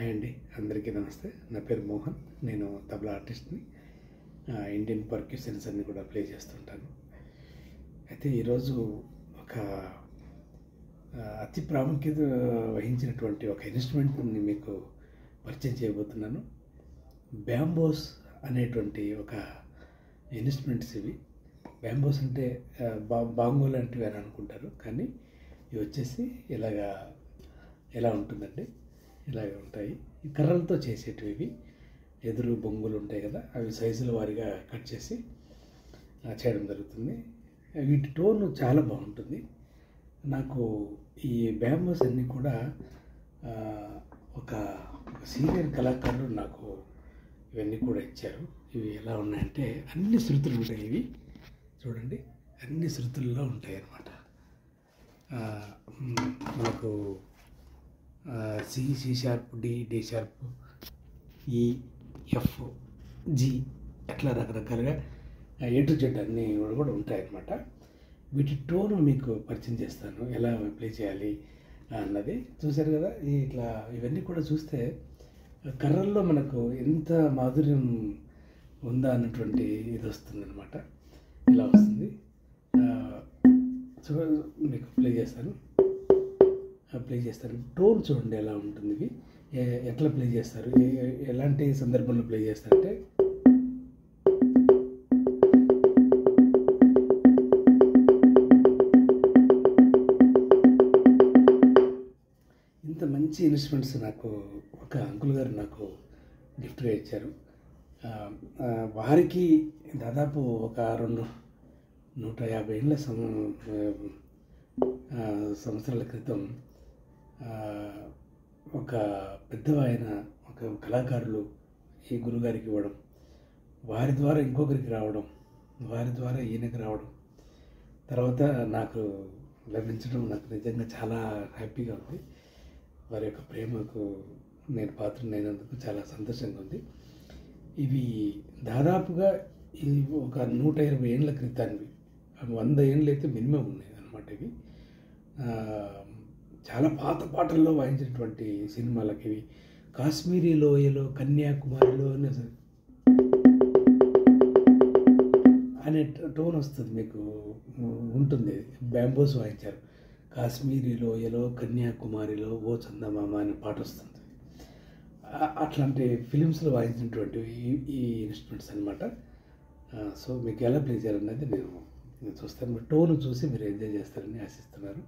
Hi అండి, అందరికీ నమస్తే. నా పేరు మోహన్. నేను తబలా ఆర్టిస్ట్ని. ఇండియన్ పర్క్యూషన్స్ అన్ని కూడా ప్లే చేస్తుంటాను. అయితే ఈరోజు ఒక అతి ప్రాముఖ్యత వహించినటువంటి ఒక ఇన్స్ట్రుమెంట్ని మీకు పరిచయం చేయబోతున్నాను. బ్యాంబోస్ అనేటువంటి ఒక ఇన్స్ట్రుమెంట్స్ ఇవి. బ్యాంబోస్ అంటే బాంగో లాంటివి అని అనుకుంటారు, కానీ ఇవి వచ్చేసి ఎలా ఉంటుందండి, ఇలాగే ఉంటాయి. ఈ కర్రలతో చేసేటివి ఇవి. ఎదురు బొంగులు ఉంటాయి కదా, అవి సైజుల వారీగా కట్ చేసి చేయడం జరుగుతుంది. వీటి టోన్ చాలా బాగుంటుంది. నాకు ఈ బ్యాంబోస్ అన్నీ కూడా ఒక సీనియర్ కళాకారులు నాకు ఇవన్నీ కూడా ఇచ్చారు. ఇవి ఎలా ఉన్నాయంటే అన్ని శృతులు ఉంటాయి. ఇవి చూడండి, అన్ని శృతుల్లో ఉంటాయి అన్నమాట. మనకు సి షార్ప్, డి షార్ప్, ఈ, ఎఫ్, జి అట్లా రకరకాలుగా ఏ టు జెడ్ అన్నీ కూడా ఉంటాయి అన్నమాట. వీటి టోన్ మీకు పరిచయం చేస్తాను, ఎలా ప్లే చేయాలి అన్నది. చూశారు కదా, ఇట్లా ఇవన్నీ కూడా చూస్తే కర్రల్లో మనకు ఎంత మాధుర్యం ఉందా అన్నటువంటి ఇది వస్తుంది అనమాట. ఇలా వస్తుంది. మీకు ప్లే చేస్తాను. టోన్ చూడండి ఎలా ఉంటుంది. ఇవి ఎట్లా ప్లే చేస్తారు, ఎలాంటి సందర్భంలో ప్లే చేస్తారంటే ఇంత మంచి ఇన్స్ట్రుమెంట్స్ నాకు ఒక అంకుల్ గారు నాకు గిఫ్ట్గా ఇచ్చారు. వారికి దాదాపు ఒక 150 ఏళ్ళ సంవత్సరాల క్రితం ఒక పెద్దవాయన, ఒక కళాకారులు ఈ గురుగారికి ఇవ్వడం, వారి ద్వారా ఇంకొకరికి రావడం, వారి ద్వారా ఈయనకి రావడం, తర్వాత నాకు లభించడం నాకు నిజంగా చాలా హ్యాపీగా ఉంది. వారి యొక్క ప్రేమకు నేను పాత్రనైనందుకు చాలా సంతోషంగా ఉంది. ఇవి దాదాపుగా ఇవి ఒక 120 ఏళ్ళ క్రితానివి, 100 ఏళ్ళు అయితే మినిమం ఉన్నాయి అన్నమాట. ఇవి చాలా పాత పాటల్లో వాయించినటువంటి సినిమాలకి ఇవి. కాశ్మీరీ లోయలో, కన్యాకుమారిలో అనే టోన్ వస్తుంది, మీకు ఉంటుంది. బ్యాంబోస్ వాయించారు. కాశ్మీరీ లోయలో, కన్యాకుమారిలో ఓ చందమామ అనే పాట వస్తుంది. అట్లాంటి ఫిలిమ్స్లో వాయించినటువంటివి ఈ ఇన్స్ట్రుమెంట్స్ అనమాట. సో మీకు ఎలా ప్లే చేయాలన్నది నేను చూస్తాను. మీ టోన్ చూసి మీరు ఎంజాయ్ చేస్తారని ఆశిస్తున్నాను.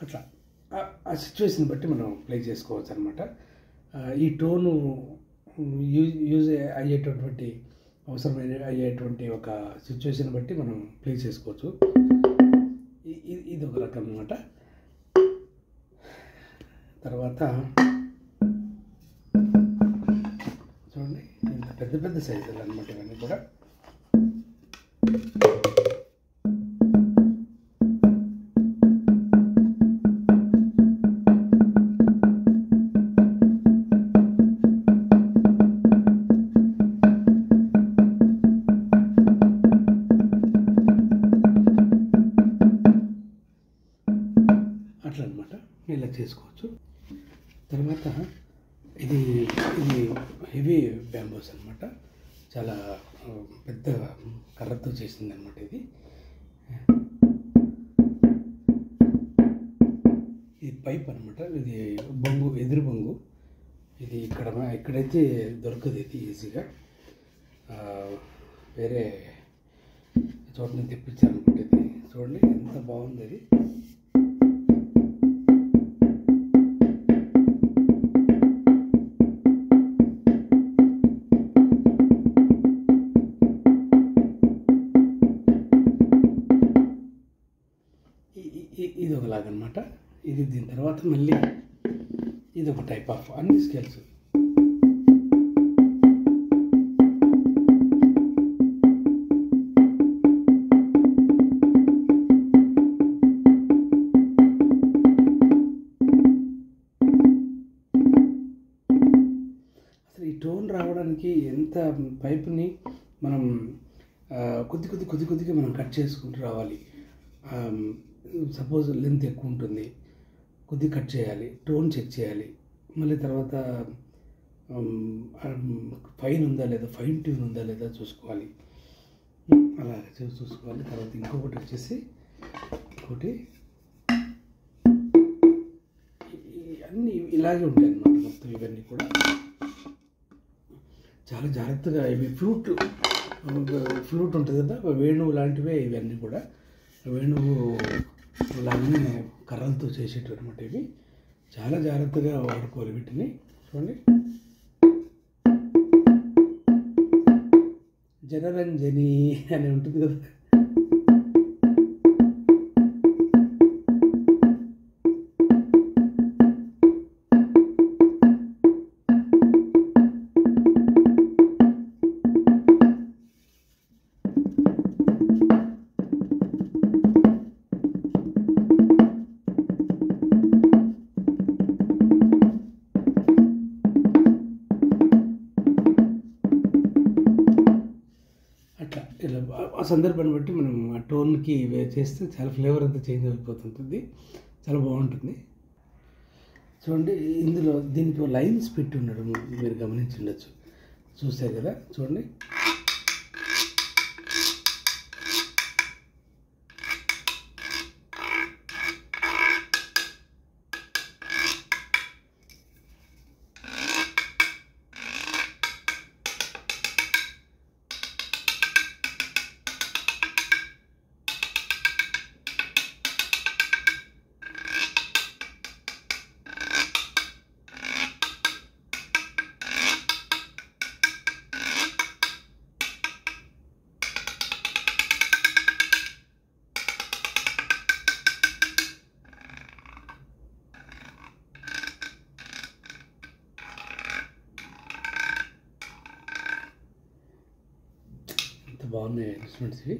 అట్లా ఆ సిచ్యువేషన్ బట్టి మనం ప్లే చేసుకోవచ్చు అనమాట. ఈ టోను యూజ్ అయ్యేటువంటి ఒక సిచ్యువేషన్ బట్టి మనం ప్లే చేసుకోవచ్చు. ఇది ఒక రకం అనమాట. తర్వాత చూడండి, ఇంత పెద్ద పెద్ద సైజులు అనమాట ఇవన్నీ కూడా. అట్లా అనమాట, ఇలా చేసుకోవచ్చు. తర్వాత ఇది హెవీ బ్యాంబోస్ అనమాట. చాలా పెద్ద కర్రతో చేసింది అనమాట. ఇది పైప్ అనమాట. ఇది బొంగు, ఎదురు బొంగు. ఇది ఇక్కడైతే దొరకదు ఇది ఈజీగా. వేరే చోట నుంచి తెప్పించారనుకుంటే చూడండి ఎంత బాగుంది అది. ఇది ఒకలాగనమాట. ఇది దీని తర్వాత మళ్ళీ ఇది ఒక టైప్ ఆఫ్ అన్ని స్కేల్స్. అసలు ఈ టోన్ రావడానికి ఎంత పైపుని మనం కొద్దిగా మనం కట్ చేసుకుంటూ రావాలి. సపోజ్ లెంత్ ఎక్కువ ఉంటుంది, కొద్దిగా కట్ చేయాలి, టోన్ చెక్ చేయాలి, మళ్ళీ తర్వాత ఫైన్ ఉందా లేదా, ఫైన్ ట్యూన్ ఉందా లేదా చూసుకోవాలి. అలా చూసుకోవాలి. తర్వాత ఇంకొకటి వచ్చేసి అన్నీ ఇలాగే ఉంటాయి అన్నమాట. మొత్తం ఇవన్నీ కూడా చాలా జాగ్రత్తగా, ఇవి ఫ్లూట్ ఉంటుంది కదా, వేణువు లాంటివే ఇవన్నీ కూడా. వేణువు లాగానే కర్రలతో చేసేటివి అనమాట. ఇవి చాలా జాగ్రత్తగా వాడుకోవాలి వీటిని. చూడండి, జనరంజని అని ఉంటుంది కదా. ఇలా ఆ సందర్భాన్ని బట్టి మనం ఆ టోన్కి చేస్తే చాలా ఫ్లేవర్ అంతా చేంజ్ అయిపోతుంటుంది, చాలా బాగుంటుంది. చూడండి, ఇందులో దీనికి లైన్స్ పెట్టి ఉండడం మీరు గమనించి ఉండొచ్చు, చూసారు కదా. చూడండి, ఎంత బాగున్నాయి ఇన్స్ట్రుమెంట్స్ ఇవి.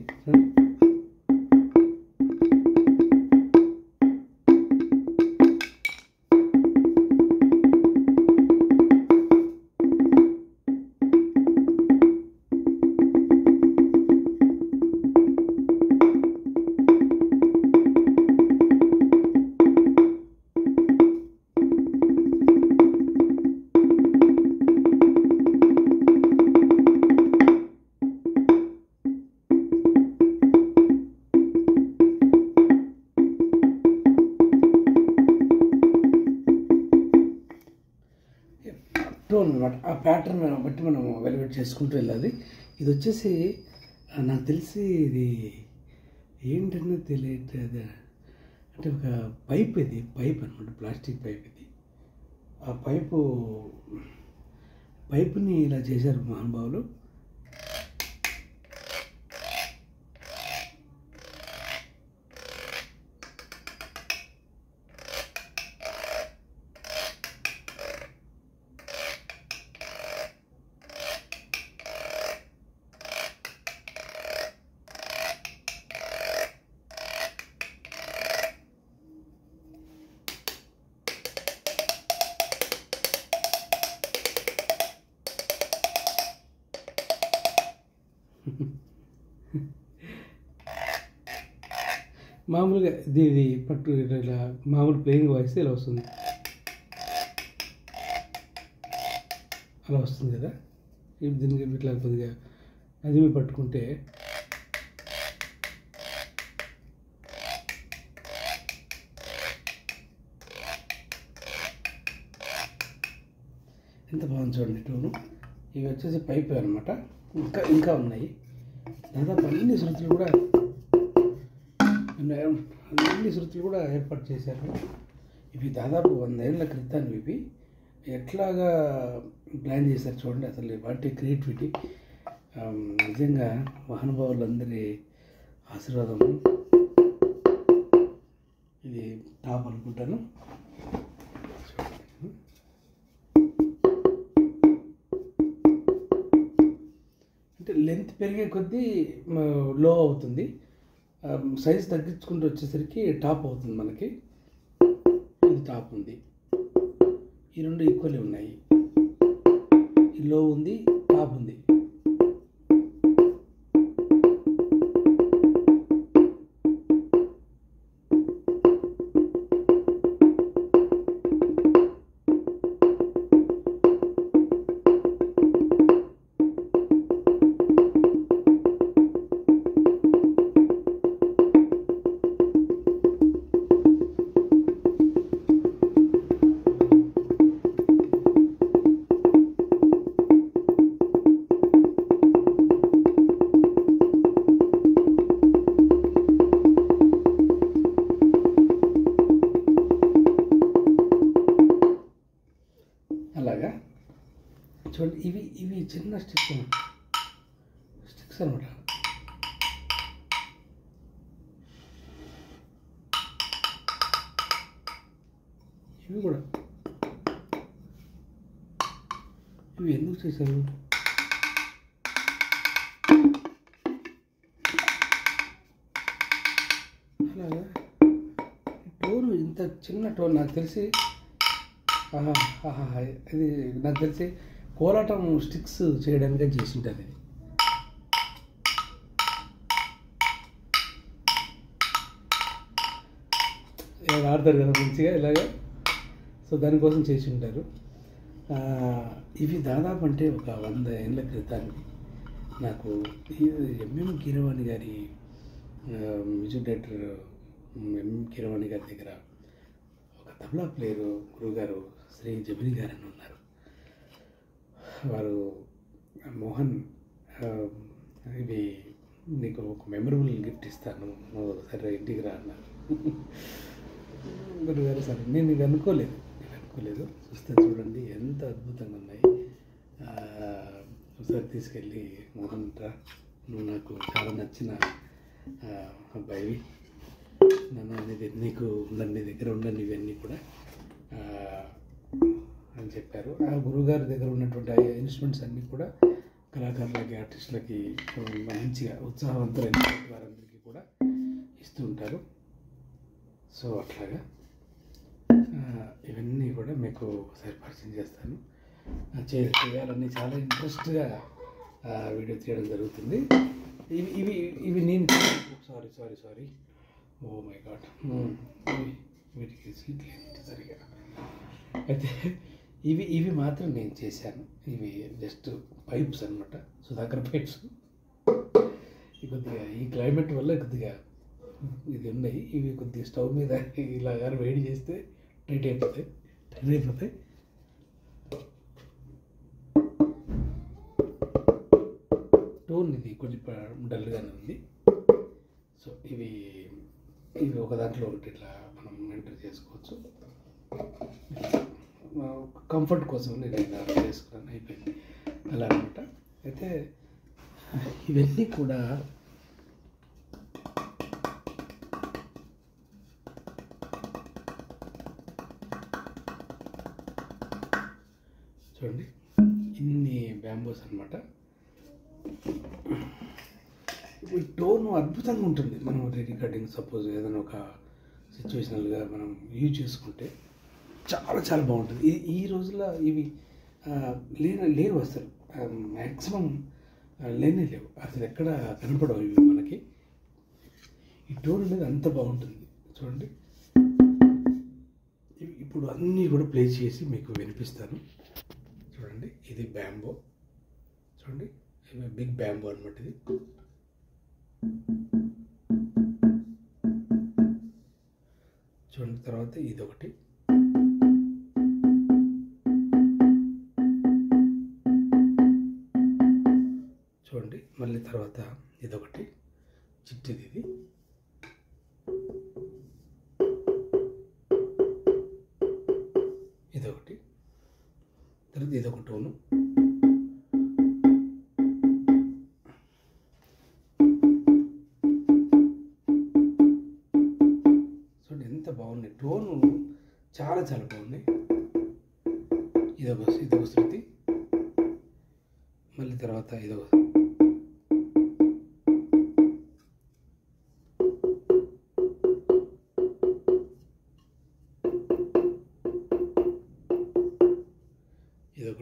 టోన్ అనమాట. ఆ ప్యాటర్న్ బట్టి మనం వెలివేట్ చేసుకుంటూ వెళ్ళాలి. ఇది వచ్చేసి నాకు తెలిసి ఇది ఏంటన్నా తెలియట్లేదు, అంటే ఒక పైప్, ఇది పైప్ అనమాట, ప్లాస్టిక్ పైప్ ఇది. ఆ పైపుని ఇలా చేశారు మహానుభావులు. మామూలుగా ఇది పట్టు ఇలా మామూలు ప్లేయింగ్ వాయిస్ ఇలా వస్తుంది, అలా వస్తుంది కదా. దీనికి ఇట్లా కొద్దిగా అది మీరు పట్టుకుంటే ఎంత బాగుంది చూడండి టోను. ఇవి వచ్చేసి పైప్ అనమాట. ఇంకా ఉన్నాయి. దాదాపు అన్ని శృతులు కూడా ఏర్పాటు చేశారు. ఇవి దాదాపు 100 ఏళ్ల క్రితం ఇవి ఎట్లాగా ప్లాన్ చేశారు చూడండి. అసలు వాటి క్రియేటివిటీ నిజంగా మహానుభావులందరి ఆశీర్వాదము. ఇది టాప్ అనుకుంటాను. అంటే లెంత్ పెరిగే కొద్దీ లో అవుతుంది, సైజ్ తగ్గించుకుంటూ వచ్చేసరికి టాప్ అవుతుంది మనకి. ఇది టాప్ ఉంది, ఈ రెండు ఈక్వల్లీ ఉన్నాయి. ఈ లో ఉంది, టాప్ ఉంది. అలాగా చూడండి. ఇవి చిన్న స్టిక్స్ అనమాట. ఇవి కూడా ఇవి ఎందుకు చేశారు? అలాగా టోన్, ఇంత చిన్న టోన్ నాకు తెలిసి ఇది నాకు తెలిసి కోలాటం స్టిక్స్ చేయడానికి చేసి ఉంటుంది. ఆడతారు కదా మంచిగా ఇలాగా, సో దానికోసం చేసి ఉంటారు. ఇవి దాదాపు అంటే ఒక 100 ఏళ్ళ క్రితానికి నాకు ఎంఎం కీరవాణి గారి మ్యూజిక్ డైరెక్టర్ ఎంఎం కీరవాణి గారి దగ్గర ఒక తబలా ప్లేయరు గురువుగారు శ్రీ జమిని గారు అని ఉన్నారు. వారు మోహన్ ఇవి నీకు ఒక మెమరబుల్ గిఫ్ట్ ఇస్తాను, నువ్వు సరే ఇంటికి రా అన్నారు. గురుగారు సరే, నేను ఇవి అనుకోలేదు. చూస్తే చూడండి ఎంత అద్భుతంగా ఉన్నాయి. ఒకసారి తీసుకెళ్ళి మోహన్ రా, నువ్వు నాకు చాలా నచ్చిన అబ్బాయివి, నన్ను అనేది నీకు నీ దగ్గర ఉండండి ఇవన్నీ కూడా అని చెప్పారు. ఆ గురువుగారి దగ్గర ఉన్నటువంటి ఆ ఇన్స్ట్రుమెంట్స్ అన్నీ కూడా కళాకారులకి, ఆర్టిస్టులకి మంచిగా ఉత్సాహవంతులైన వారందరికీ కూడా ఇస్తూ ఉంటారు. సో అట్లాగా ఇవన్నీ కూడా మీకు ఒకసారి పరిచయం చేస్తాను. చేయాలని చాలా ఇంట్రెస్ట్గా వీడియో తీయడం జరుగుతుంది. ఇవి నేను సారీ ఓ మై గాడ్, వీటికి సీట్లు ఏంటి సరిగా. అయితే ఇవి మాత్రం నేను చేశాను. ఇవి జస్ట్ పైప్స్ అనమాట, సుధాకర్ పైప్స్. కొద్దిగా ఈ క్లైమేట్ వల్ల కొద్దిగా ఇది ఉన్నాయి. ఇవి కొద్దిగా స్టవ్ మీద ఇలాగా వేడి చేస్తే టైట్ అయిపోతాయి. టోన్ ఇది కొంచెం డల్గానే ఉంది. సో ఇవి ఒక దాంట్లో ఒకటి ఇట్లా మనం ఎంటర్ చేసుకోవచ్చు. కంఫర్ట్ కోసం నేను ఇలా చేసుకున్నాను, అయిపోయింది అలా అనమాట. అయితే ఇవన్నీ కూడా చూడండి, ఇన్ని బ్యాంబోస్ అనమాట. ఇప్పుడు టోన్ అద్భుతంగా ఉంటుంది. మనం రికార్డింగ్ సపోజ్ ఏదైనా ఒక సిచ్యువేషనల్గా మనం యూజ్ చేసుకుంటే చాలా బాగుంటుంది. ఈ రోజుల్లో ఇవి లేవు అసలు, మ్యాక్సిమం లేవు అసలు, ఎక్కడ కనపడవు ఇవి మనకి. ఈ టోన్ అనేది అంత బాగుంటుంది చూడండి. ఇప్పుడు అన్నీ కూడా ప్లే చేసి మీకు వినిపిస్తాను చూడండి. ఇది బ్యాంబో చూడండి, బిగ్ బ్యాంబో అనమాట ఇది. చూడండి, తర్వాత ఇది ఒకటి. చూడండి, మళ్ళీ తర్వాత ఇదొకటి చిట్టిది, ఇది ఇదొకటి, తర్వాత ఇదొక టోను, చూడండి ఎంత బాగున్నాయి టోను, చాలా చాలా బాగున్నాయి. ఇదొక శృతి, మళ్ళీ తర్వాత ఇదొక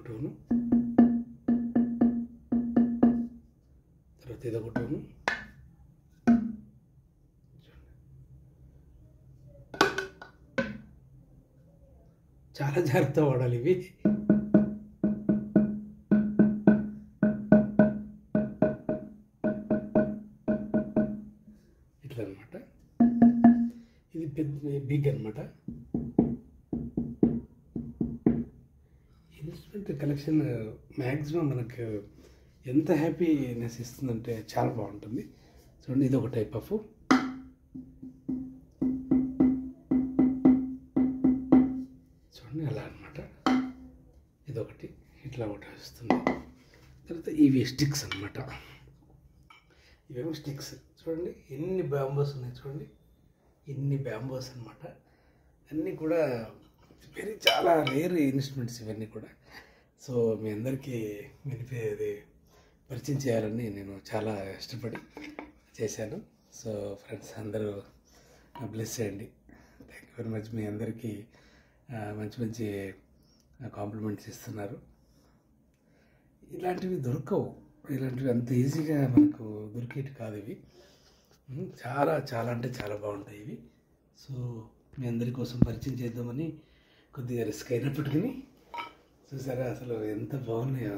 టోను, తర్వాత ఇదొక టోను. చాలా జాగ్రత్తగా వాడాలి ఇవి. ఇట్లా అనమాట. ఇది పెద్ద బిగ్ అనమాట. ఇన్స్ట్రుమెంట్ కలెక్షన్ మ్యాక్సిమం మనకు ఎంత హ్యాపీనెస్ ఇస్తుందంటే చాలా బాగుంటుంది. చూడండి ఇది ఒక టైప్ ఆఫ్, చూడండి అలా అనమాట. ఇదొకటి ఇట్లా ఒకటి వస్తుంది. తర్వాత ఇవి స్టిక్స్ అనమాట. ఇవేమో స్టిక్స్. చూడండి ఎన్ని బ్యాంబోస్ ఉన్నాయి, చూడండి ఎన్ని బ్యాంబోస్ అనమాట. అన్నీ కూడా చాలా రేర్ ఇన్స్ట్రుమెంట్స్ ఇవన్నీ కూడా. సో మీ అందరికీ వినిపేది పరిచయం చేయాలని నేను చాలా ఇష్టపడి చేశాను. సో ఫ్రెండ్స్ అందరూ బ్లెస్ చేయండి. Thank you very much. మీ అందరికీ మంచి మంచి కాంప్లిమెంట్స్ ఇస్తున్నారు. ఇలాంటివి దొరకవు, ఇలాంటివి అంత ఈజీగా మనకు దొరికేటి కాదు ఇవి. చాలా చాలా అంటే చాలా బాగుంటాయి ఇవి. సో మీ అందరి కోసం పరిచయం చేద్దామని కొద్దిగా రిస్క్ అయినప్పటికీ చూసారా అసలు ఎంత బాగున్నాయో.